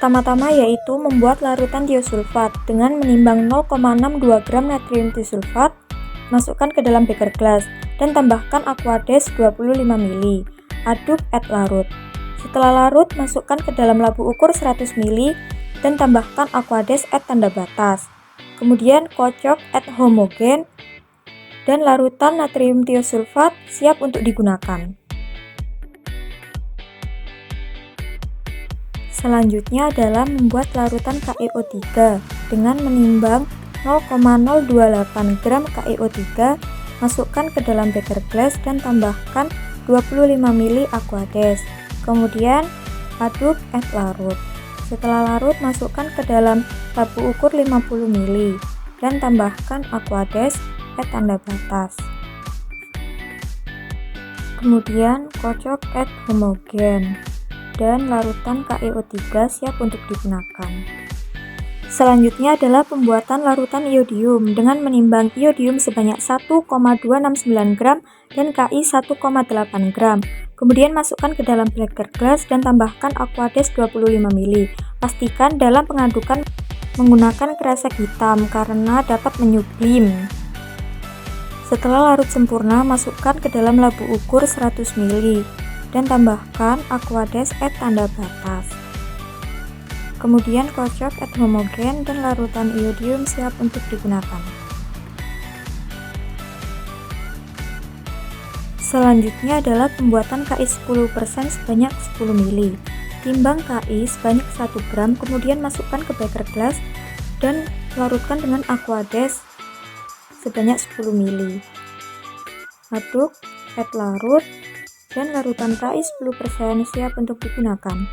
Pertama-tama yaitu membuat larutan tiosulfat dengan menimbang 0,62 gram natrium tiosulfat, masukkan ke dalam beker gelas dan tambahkan aquades 25 ml. Aduk add larut. Setelah larut, masukkan ke dalam labu ukur 100 ml dan tambahkan aquades add tanda batas. Kemudian kocok add homogen dan larutan natrium tiosulfat siap untuk digunakan. Selanjutnya adalah membuat larutan KiO3 dengan menimbang 0,028 gram KiO3, masukkan ke dalam beker gelas dan tambahkan 25 ml aquades. Kemudian aduk add larut. Setelah larut, masukkan ke dalam labu ukur 50 ml dan tambahkan aquades add tanda batas. Kemudian kocok add homogen dan larutan KiO3 siap untuk digunakan. Selanjutnya adalah pembuatan larutan iodium dengan menimbang iodium sebanyak 1,269 gram dan Ki 1,8 gram. Kemudian masukkan ke dalam beker gelas dan tambahkan aquades 25 ml. Pastikan dalam pengadukan menggunakan kresek hitam karena dapat menyublim. Setelah larut sempurna, masukkan ke dalam labu ukur 100 ml dan tambahkan aquades add tanda batas. Kemudian kocok add homogen dan larutan iodium siap untuk digunakan. Selanjutnya adalah pembuatan Ki 10% sebanyak 10 ml. Timbang Ki sebanyak 1 gram, kemudian masukkan ke beker gelas dan larutkan dengan aquades sebanyak 10 ml. Aduk, add larut, dan larutan Ki 10% siap untuk digunakan.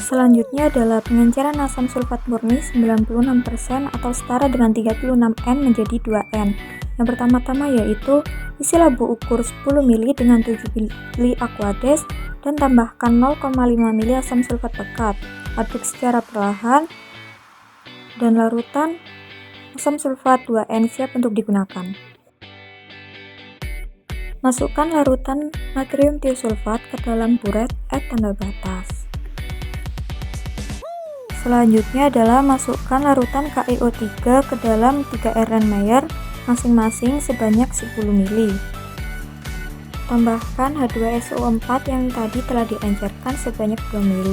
Selanjutnya adalah pengenceran asam sulfat murni 96% atau setara dengan 36N menjadi 2N. Yang pertama-tama yaitu isi labu ukur 10 ml dengan 7 ml aquades dan tambahkan 0,5 ml asam sulfat pekat. Aduk secara perlahan dan larutan asam sulfat 2N siap untuk digunakan. Masukkan larutan natrium tiosulfat ke dalam buret add tanda batas. Selanjutnya adalah masukkan larutan KiO3 ke dalam 3 Erlenmeyer masing-masing sebanyak 10 ml. Tambahkan H2SO4 yang tadi telah diencerkan sebanyak 2 ml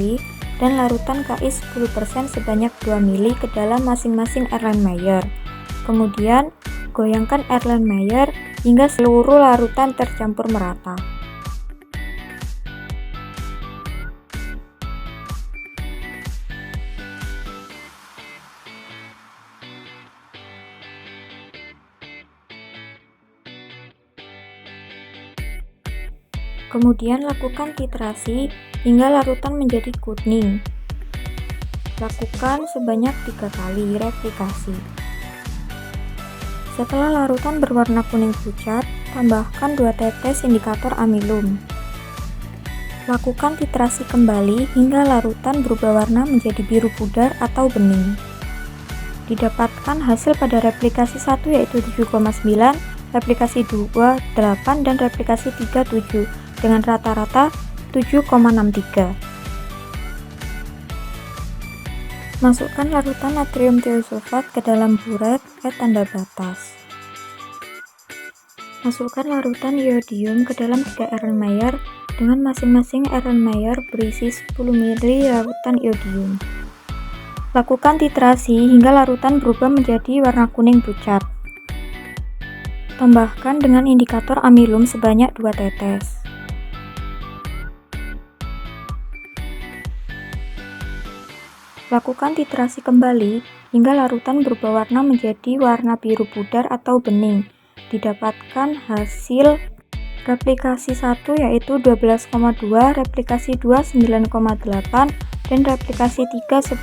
dan larutan Ki 10% sebanyak 2 ml ke dalam masing-masing Erlenmeyer. Kemudian goyangkan Erlenmeyer hingga seluruh larutan tercampur merata. Kemudian lakukan titrasi hingga larutan menjadi kuning. Lakukan sebanyak 3 kali replikasi. Setelah larutan berwarna kuning pucat, tambahkan 2 tetes indikator amilum. Lakukan titrasi kembali hingga larutan berubah warna menjadi biru pudar atau bening. Didapatkan hasil pada replikasi 1 yaitu 7,9, replikasi 2 8 dan replikasi 3 7 dengan rata-rata 7,63. Masukkan larutan natrium tiosulfat ke dalam buret add tanda batas. Masukkan larutan iodium ke dalam 3 Erlenmeyer dengan masing-masing Erlenmeyer berisi 10 ml larutan iodium. Lakukan titrasi hingga larutan berubah menjadi warna kuning pucat. Tambahkan dengan indikator amilum sebanyak 2 tetes. Lakukan titrasi kembali hingga larutan berubah warna menjadi warna biru pudar atau bening. Didapatkan hasil replikasi 1 yaitu 12,2, replikasi 2 9,8 dan replikasi 3 10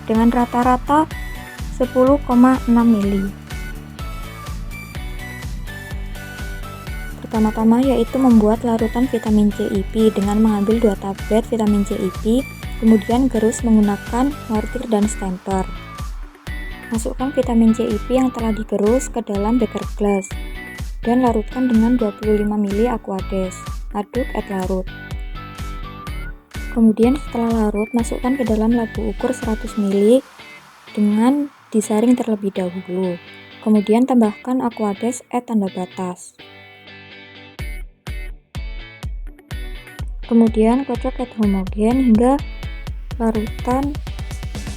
dengan rata-rata 10,6 ml. Pertama-tama yaitu membuat larutan vitamin CIP dengan mengambil 2 tablet vitamin CIP, kemudian gerus menggunakan mortir dan stemper. Masukkan vitamin CIP yang telah digerus ke dalam beker gelas dan larutkan dengan 25 ml aquades. Aduk add larut. Kemudian setelah larut, masukkan ke dalam labu ukur 100 ml dengan disaring terlebih dahulu. Kemudian tambahkan Aquades add tanda batas. Kemudian kocok add homogen hingga larutan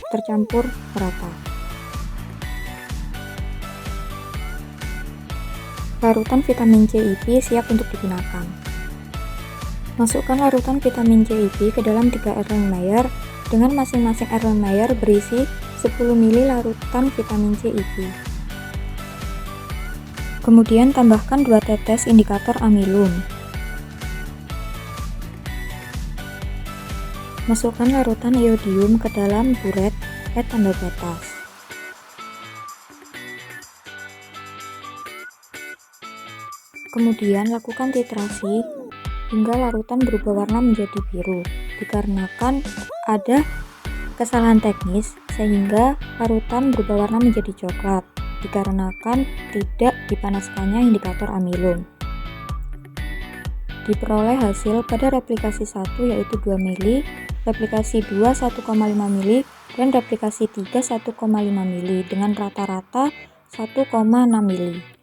tercampur merata. Larutan vitamin C IP siap untuk digunakan. Masukkan larutan vitamin C IP ke dalam 3 Erlenmeyer dengan masing-masing Erlenmeyer berisi 10 ml larutan vitamin C IP. Kemudian tambahkan 2 tetes indikator amilum. Masukkan larutan iodium ke dalam buret add tanda batas. Kemudian lakukan titrasi hingga larutan berubah warna menjadi biru, dikarenakan ada kesalahan teknis sehingga larutan berubah warna menjadi coklat, dikarenakan tidak dipanaskannya indikator amilum. Diperoleh hasil pada replikasi 1 yaitu 2 ml, replikasi 2 1,5 ml, dan replikasi 3 1,5 ml dengan rata-rata 1,6 ml.